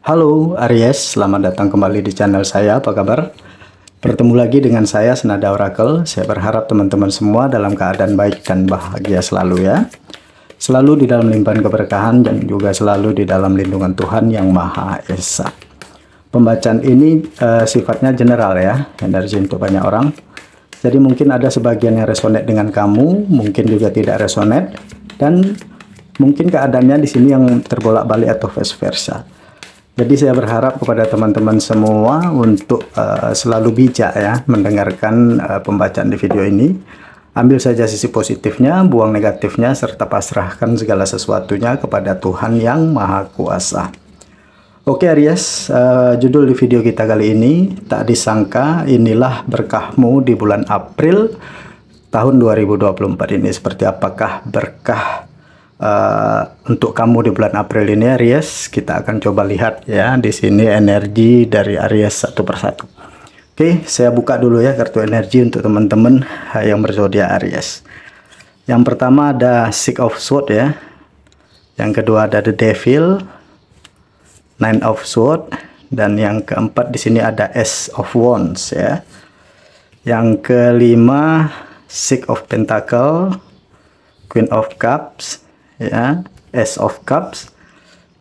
Halo Aries, selamat datang kembali di channel saya. Apa kabar? Bertemu lagi dengan saya Senada Oracle. Saya berharap teman-teman semua dalam keadaan baik dan bahagia selalu ya. Selalu di dalam limpahan keberkahan dan juga selalu di dalam lindungan Tuhan yang Maha Esa. Pembacaan ini sifatnya general ya, energi untuk banyak orang. Jadi mungkin ada sebagian yang resonate dengan kamu, mungkin juga tidak resonate, dan mungkin keadaannya di sini yang terbolak-balik atau vice versa. Jadi saya berharap kepada teman-teman semua untuk selalu bijak ya mendengarkan pembacaan di video ini. Ambil saja sisi positifnya, buang negatifnya, serta pasrahkan segala sesuatunya kepada Tuhan yang Maha Kuasa. Oke Aries, judul di video kita kali ini, tak disangka inilah berkahmu di bulan April tahun 2024 ini. Seperti apakah berkah untuk kamu di bulan April ini Aries? Kita akan coba lihat ya di sini energi dari Aries satu persatu. Oke, saya buka dulu ya kartu energi untuk teman-teman yang berzodiak Aries. Yang pertama ada Six of Swords ya. Yang kedua ada The Devil, Nine of Swords, dan yang keempat di sini ada Ace of Wands ya. Yang kelima Six of Pentacles, Queen of Cups ya, Ace of Cups,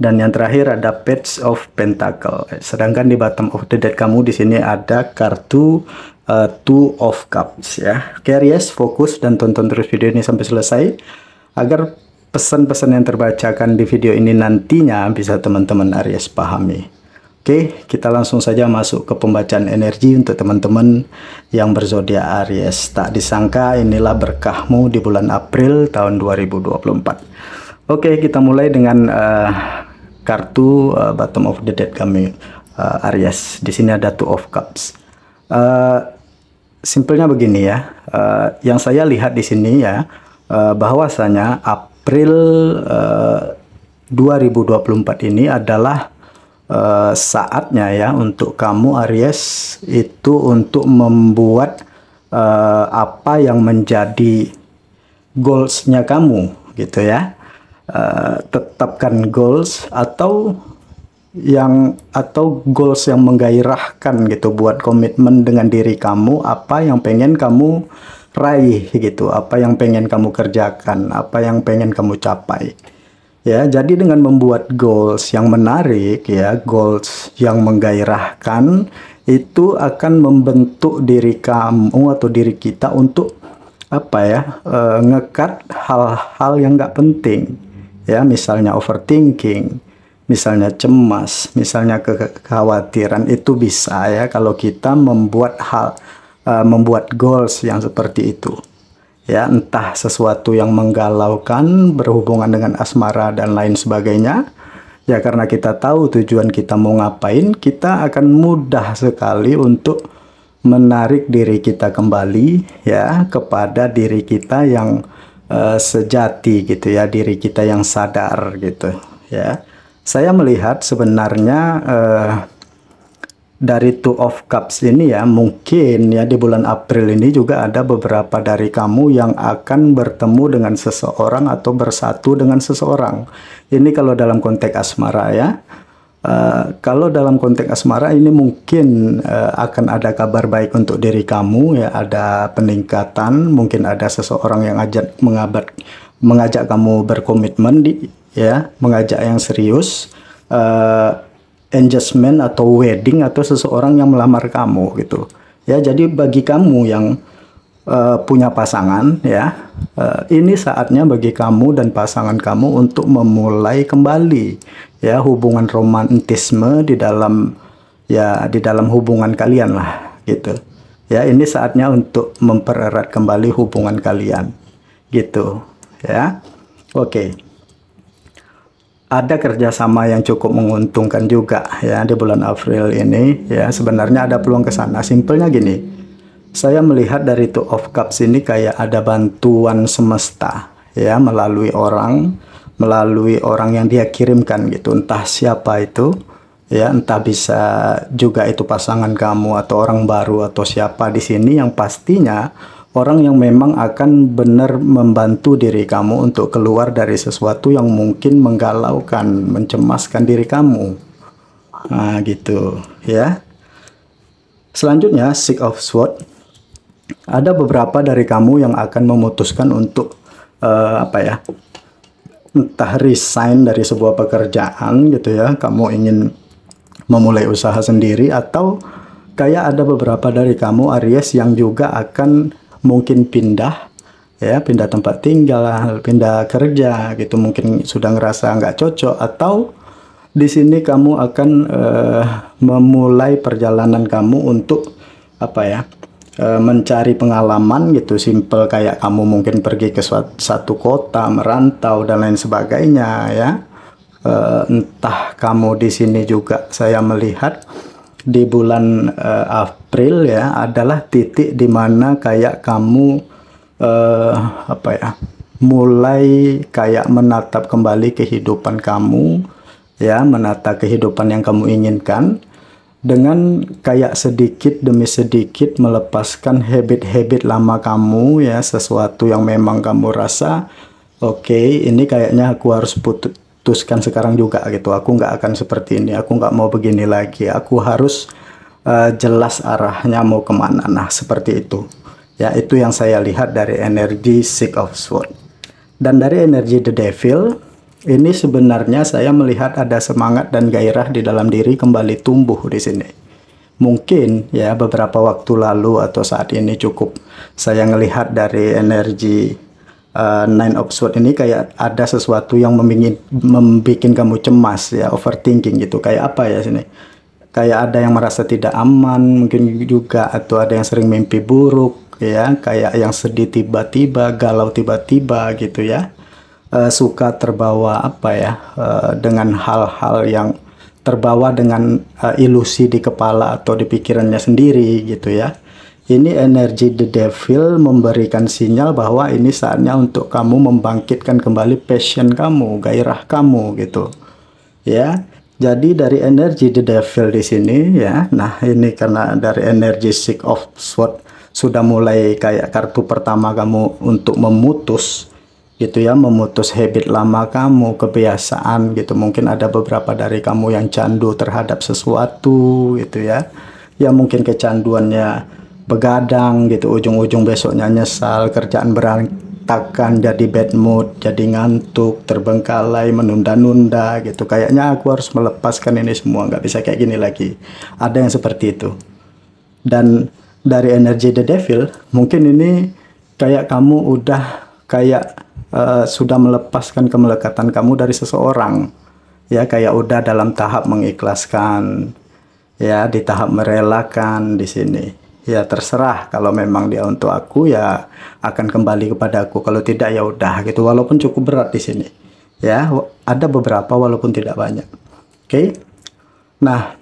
dan yang terakhir ada Page of Pentacle. Sedangkan di bottom of the deck kamu di sini ada kartu Two of Cups ya. Oke Aries, fokus dan tonton terus video ini sampai selesai agar pesan-pesan yang terbacakan di video ini nantinya bisa teman-teman Aries pahami. Oke, kita langsung saja masuk ke pembacaan energi untuk teman-teman yang berzodiak Aries. Tak disangka inilah berkahmu di bulan April tahun 2024. Oke, kita mulai dengan kartu bottom of the deck kami Aries. Di sini ada Two of Cups. Simpelnya begini ya. Yang saya lihat di sini ya, bahwasanya April 2024 ini adalah saatnya ya untuk kamu Aries itu untuk membuat apa yang menjadi goalsnya kamu gitu ya. Tetapkan goals atau goals yang menggairahkan gitu, buat komitmen dengan diri kamu, apa yang pengen kamu raih gitu, apa yang pengen kamu kerjakan, apa yang pengen kamu capai ya. Jadi dengan membuat goals yang menarik ya, goals yang menggairahkan, itu akan membentuk diri kamu atau diri kita untuk apa ya, ngekat hal-hal yang nggak penting ya, misalnya overthinking, misalnya cemas, misalnya kekhawatiran. Itu bisa ya kalau kita membuat goals yang seperti itu ya, entah sesuatu yang menggalaukan berhubungan dengan asmara dan lain sebagainya ya. Karena kita tahu tujuan kita mau ngapain, kita akan mudah sekali untuk menarik diri kita kembali ya kepada diri kita yang sejati gitu ya, diri kita yang sadar gitu ya. Saya melihat sebenarnya dari Two of Cups ini ya, mungkin ya di bulan April ini juga ada beberapa dari kamu yang akan bertemu dengan seseorang atau bersatu dengan seseorang. Ini kalau dalam konteks asmara ya. Kalau dalam konteks asmara ini mungkin akan ada kabar baik untuk diri kamu ya, ada peningkatan, mungkin ada seseorang yang mengajak kamu berkomitmen ya, mengajak yang serius, engagement atau wedding, atau seseorang yang melamar kamu gitu ya. Jadi bagi kamu yang punya pasangan ya, ini saatnya bagi kamu dan pasangan kamu untuk memulai kembali ya hubungan romantisme di dalam hubungan kalian lah gitu ya. Ini saatnya untuk mempererat kembali hubungan kalian gitu ya. Oke, ada kerjasama yang cukup menguntungkan juga ya di bulan April ini ya. Sebenarnya ada peluang ke sana. Simpelnya gini, saya melihat dari Two of Cups ini kayak ada bantuan semesta ya, melalui orang yang dia kirimkan gitu, entah siapa itu ya, entah bisa juga itu pasangan kamu atau orang baru atau siapa di sini, yang pastinya orang yang memang akan benar membantu diri kamu untuk keluar dari sesuatu yang mungkin menggalaukan, mencemaskan diri kamu Nah, gitu ya. Selanjutnya Six of Swords. Ada beberapa dari kamu yang akan memutuskan untuk entah resign dari sebuah pekerjaan gitu ya. Kamu ingin memulai usaha sendiri, atau kayak ada beberapa dari kamu Aries yang juga akan mungkin pindah ya, pindah tempat tinggal, pindah kerja gitu. Mungkin sudah ngerasa nggak cocok, atau di sini kamu akan memulai perjalanan kamu untuk mencari pengalaman gitu. Simple kayak kamu mungkin pergi ke satu kota, merantau dan lain sebagainya ya. Entah kamu di sini juga saya melihat di bulan April ya, adalah titik dimana kayak kamu mulai kayak menatap kembali kehidupan kamu ya, menata kehidupan yang kamu inginkan dengan kayak sedikit demi sedikit melepaskan habit-habit lama kamu ya, sesuatu yang memang kamu rasa oke, ini kayaknya aku harus putuskan sekarang juga gitu. Aku nggak akan seperti ini, aku nggak mau begini lagi, aku harus jelas arahnya mau kemana. Nah, seperti itu ya, itu yang saya lihat dari energi Six of Swords. Dan dari energi The Devil ini sebenarnya saya melihat ada semangat dan gairah di dalam diri kembali tumbuh di sini. Mungkin ya beberapa waktu lalu atau saat ini cukup saya melihat dari energi Nine of Swords ini kayak ada sesuatu yang membuat kamu cemas ya, overthinking gitu. Kayak apa ya sini? Kayak ada yang merasa tidak aman mungkin juga, atau ada yang sering mimpi buruk ya, kayak yang sedih tiba-tiba, galau tiba-tiba gitu ya. Suka terbawa dengan hal-hal yang terbawa dengan ilusi di kepala atau di pikirannya sendiri gitu ya. Ini energi The Devil memberikan sinyal bahwa ini saatnya untuk kamu membangkitkan kembali passion kamu, gairah kamu gitu ya. Jadi dari energi The Devil di sini ya, nah ini karena dari energi Six of Swords sudah mulai kayak kartu pertama kamu untuk memutus gitu ya, memutus habit lama kamu, kebiasaan gitu. Mungkin ada beberapa dari kamu yang candu terhadap sesuatu gitu ya, yang mungkin kecanduannya begadang gitu, ujung-ujung besoknya nyesal, kerjaan berantakan, jadi bad mood, jadi ngantuk, terbengkalai, menunda-nunda gitu. Kayaknya aku harus melepaskan ini semua, nggak bisa kayak gini lagi. Ada yang seperti itu. Dan dari energi The Devil mungkin ini kayak kamu udah kayak sudah melepaskan kemelekatan kamu dari seseorang ya, kayak udah dalam tahap mengikhlaskan ya, di tahap merelakan di sini ya. Terserah, kalau memang dia untuk aku ya akan kembali kepada aku, kalau tidak ya udah gitu. Walaupun cukup berat di sini ya, ada beberapa walaupun tidak banyak. Oke. Nah,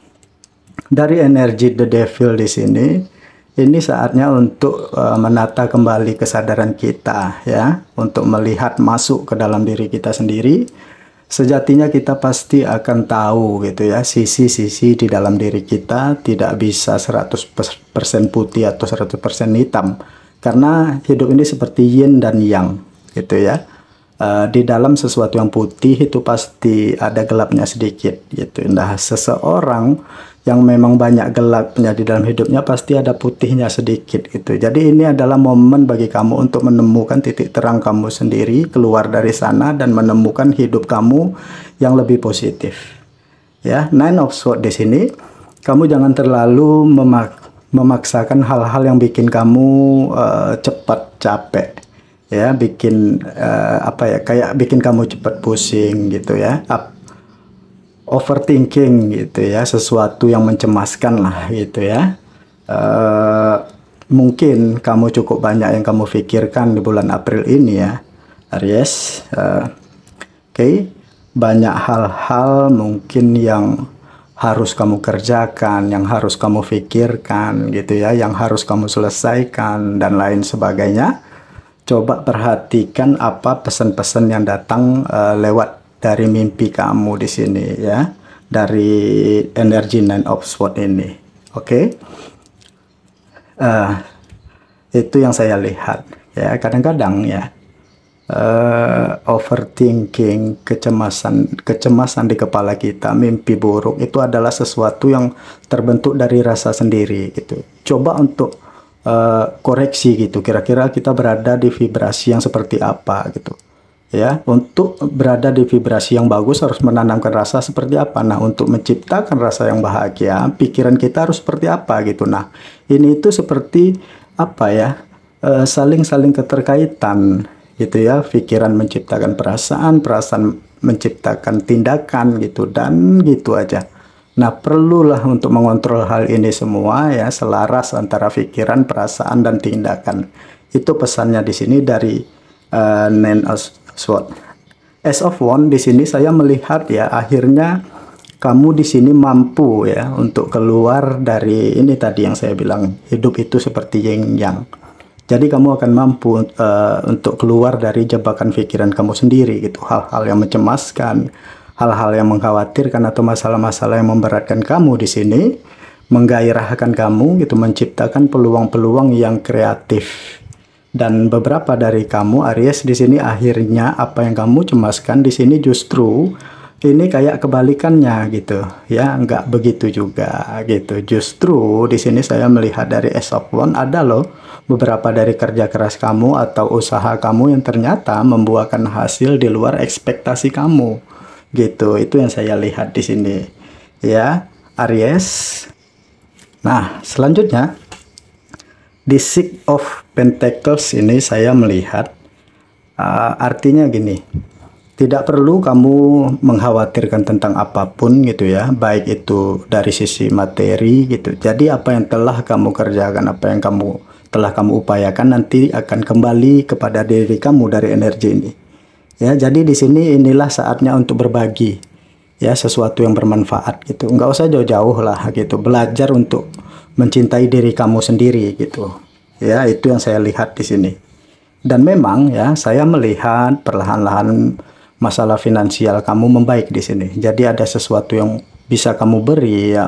dari energi The Devil di sini, ini saatnya untuk menata kembali kesadaran kita ya, untuk melihat masuk ke dalam diri kita sendiri. Sejatinya kita pasti akan tahu gitu ya, sisi-sisi di dalam diri kita. Tidak bisa 100% putih atau 100% hitam, karena hidup ini seperti yin dan yang gitu ya. Di dalam sesuatu yang putih itu pasti ada gelapnya sedikit gitu. Nah, seseorang yang memang banyak gelapnya di dalam hidupnya pasti ada putihnya sedikit gitu. Jadi ini adalah momen bagi kamu untuk menemukan titik terang kamu sendiri, keluar dari sana dan menemukan hidup kamu yang lebih positif. Ya, Nine of Swords di sini, kamu jangan terlalu memaksakan hal-hal yang bikin kamu cepat capek. Ya, bikin kayak bikin kamu cepat pusing gitu ya. Overthinking gitu ya, sesuatu yang mencemaskan lah gitu ya. Mungkin kamu cukup banyak yang kamu pikirkan di bulan April ini ya, Aries. Oke. Banyak hal-hal mungkin yang harus kamu kerjakan, yang harus kamu pikirkan gitu ya, yang harus kamu selesaikan dan lain sebagainya. Coba perhatikan apa pesan-pesan yang datang lewat dari mimpi kamu di sini ya, dari energi Nine of Swords ini. Oke. Itu yang saya lihat ya. Kadang-kadang ya overthinking, kecemasan di kepala kita, mimpi buruk itu adalah sesuatu yang terbentuk dari rasa sendiri gitu. Coba untuk koreksi gitu, kira-kira kita berada di vibrasi yang seperti apa gitu ya. Untuk berada di vibrasi yang bagus harus menanamkan rasa seperti apa. Nah, untuk menciptakan rasa yang bahagia, pikiran kita harus seperti apa gitu. Nah, ini itu seperti apa ya, saling keterkaitan gitu ya. Pikiran menciptakan perasaan, perasaan menciptakan tindakan gitu, dan gitu aja. Nah, perlulah untuk mengontrol hal ini semua ya, selaras antara pikiran, perasaan, dan tindakan. Itu pesannya di sini dari Nine of Swords. As of One di sini saya melihat ya, akhirnya kamu di sini mampu ya untuk keluar dari ini tadi yang saya bilang, hidup itu seperti yin yang. Jadi kamu akan mampu untuk keluar dari jebakan pikiran kamu sendiri gitu, hal-hal yang mencemaskan, hal-hal yang mengkhawatirkan, atau masalah-masalah yang memberatkan kamu di sini, menggairahkan kamu gitu, menciptakan peluang-peluang yang kreatif. Dan beberapa dari kamu Aries di sini akhirnya apa yang kamu cemaskan di sini justru ini kayak kebalikannya gitu ya, nggak begitu juga gitu. Justru di sini saya melihat dari Ace of Wands ada loh beberapa dari kerja keras kamu atau usaha kamu yang ternyata membuahkan hasil di luar ekspektasi kamu gitu. Itu yang saya lihat di sini ya, Aries. Nah, selanjutnya di Six of Pentacles ini saya melihat artinya gini, tidak perlu kamu mengkhawatirkan tentang apapun gitu ya, baik itu dari sisi materi gitu. Jadi apa yang telah kamu kerjakan, apa yang telah kamu upayakan nanti akan kembali kepada diri kamu dari energi ini. Ya, jadi di sini inilah saatnya untuk berbagi ya, sesuatu yang bermanfaat gitu. Nggak usah jauh-jauh lah gitu, belajar untuk mencintai diri kamu sendiri gitu. Ya, itu yang saya lihat di sini. Dan memang ya, saya melihat perlahan-lahan masalah finansial kamu membaik di sini. Jadi ada sesuatu yang bisa kamu beri ya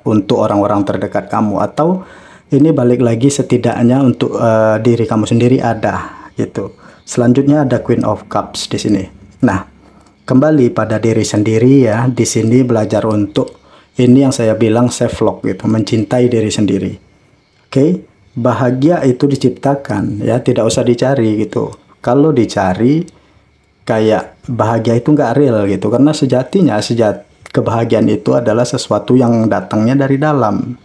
untuk orang-orang terdekat kamu, atau ini balik lagi setidaknya untuk diri kamu sendiri ada gitu. Selanjutnya ada Queen of Cups di sini. Nah, kembali pada diri sendiri ya. Di sini belajar untuk ini yang saya bilang self love gitu, mencintai diri sendiri. Oke, bahagia itu diciptakan ya, tidak usah dicari gitu. Kalau dicari kayak bahagia itu nggak real gitu, karena sejatinya kebahagiaan itu adalah sesuatu yang datangnya dari dalam.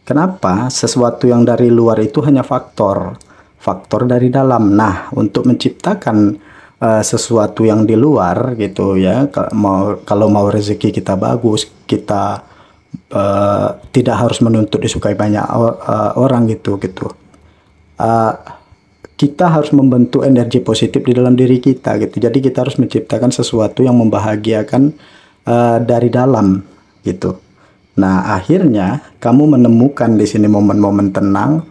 Kenapa? Sesuatu yang dari luar itu hanya faktor dari dalam. Nah, untuk menciptakan sesuatu yang di luar gitu ya, kalau mau rezeki kita bagus, kita tidak harus menuntut disukai banyak orang gitu. Kita harus membentuk energi positif di dalam diri kita gitu. Jadi kita harus menciptakan sesuatu yang membahagiakan dari dalam gitu. Nah, akhirnya kamu menemukan di sini momen-momen tenang,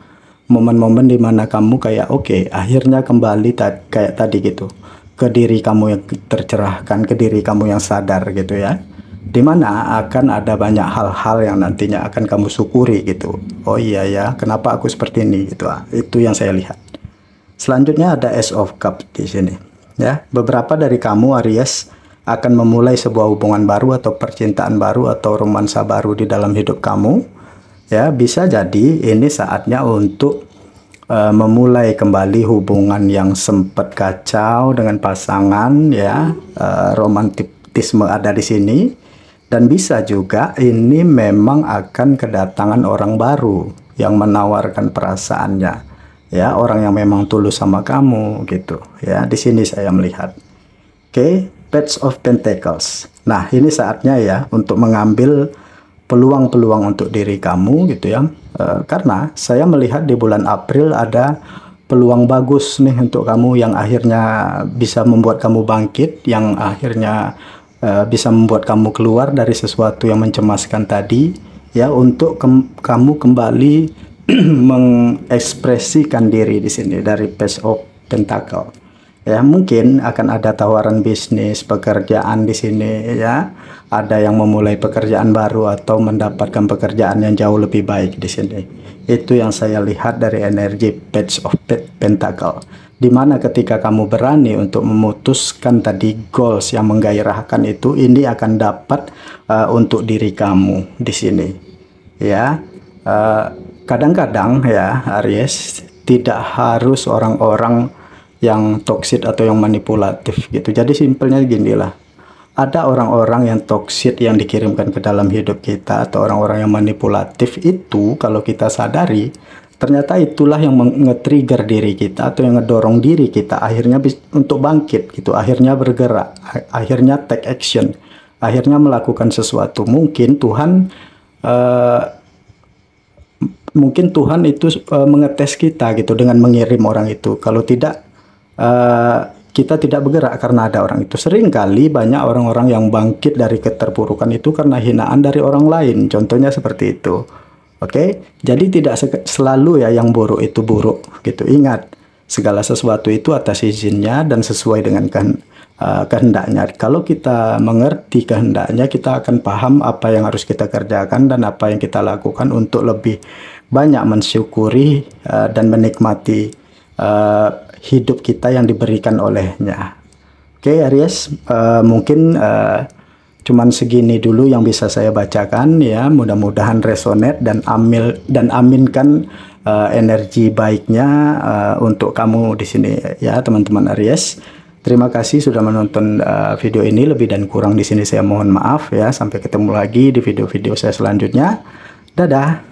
momen-momen di mana kamu kayak oke, akhirnya kembali kayak tadi gitu, ke diri kamu yang tercerahkan, ke diri kamu yang sadar gitu ya, dimana akan ada banyak hal-hal yang nantinya akan kamu syukuri gitu. Oh iya ya, kenapa aku seperti ini gitu. Itu yang saya lihat. Selanjutnya ada Ace of Cups di sini ya. Beberapa dari kamu Aries akan memulai sebuah hubungan baru atau percintaan baru atau romansa baru di dalam hidup kamu ya. Bisa jadi ini saatnya untuk memulai kembali hubungan yang sempat kacau dengan pasangan ya. Romantisme ada di sini. Dan bisa juga ini memang akan kedatangan orang baru yang menawarkan perasaannya ya, orang yang memang tulus sama kamu gitu ya. Di sini saya melihat. Oke, Page of Pentacles. Nah, ini saatnya ya untuk mengambil peluang-peluang untuk diri kamu gitu ya. Karena saya melihat di bulan April ada peluang bagus nih untuk kamu yang akhirnya bisa membuat kamu bangkit, yang akhirnya bisa membuat kamu keluar dari sesuatu yang mencemaskan tadi ya, untuk kamu kembali mengekspresikan diri di sini dari Page of Pentacles. Ya, mungkin akan ada tawaran bisnis, pekerjaan di sini ya. Ada yang memulai pekerjaan baru atau mendapatkan pekerjaan yang jauh lebih baik di sini. Itu yang saya lihat dari energi Page of Pentacles. Dimana ketika kamu berani untuk memutuskan tadi goals yang menggairahkan itu, ini akan dapat untuk diri kamu di sini. Ya, kadang-kadang ya Aries, tidak harus orang-orang yang toksik atau yang manipulatif gitu. Jadi simpelnya gini lah, ada orang-orang yang toksik yang dikirimkan ke dalam hidup kita, atau orang-orang yang manipulatif itu, kalau kita sadari, ternyata itulah yang nge-trigger diri kita atau yang ngedorong diri kita akhirnya untuk bangkit gitu, akhirnya bergerak, akhirnya take action, akhirnya melakukan sesuatu. Mungkin Tuhan itu mengetes kita gitu dengan mengirim orang itu. Kalau tidak, kita tidak bergerak karena ada orang itu. Seringkali banyak orang-orang yang bangkit dari keterpurukan itu karena hinaan dari orang lain. Contohnya seperti itu. Oke, jadi tidak selalu ya yang buruk itu buruk gitu. Ingat, segala sesuatu itu atas izinnya dan sesuai dengan kehendaknya. Kalau kita mengerti kehendaknya, kita akan paham apa yang harus kita kerjakan dan apa yang kita lakukan untuk lebih banyak mensyukuri dan menikmati hidup kita yang diberikan olehnya. Oke Aries, mungkin cuman segini dulu yang bisa saya bacakan ya. Mudah-mudahan resonate dan aminkan energi baiknya untuk kamu di sini ya teman-teman Aries. Terima kasih sudah menonton video ini. Lebih dan kurang di sini saya mohon maaf ya. Sampai ketemu lagi di video-video saya selanjutnya. Dadah.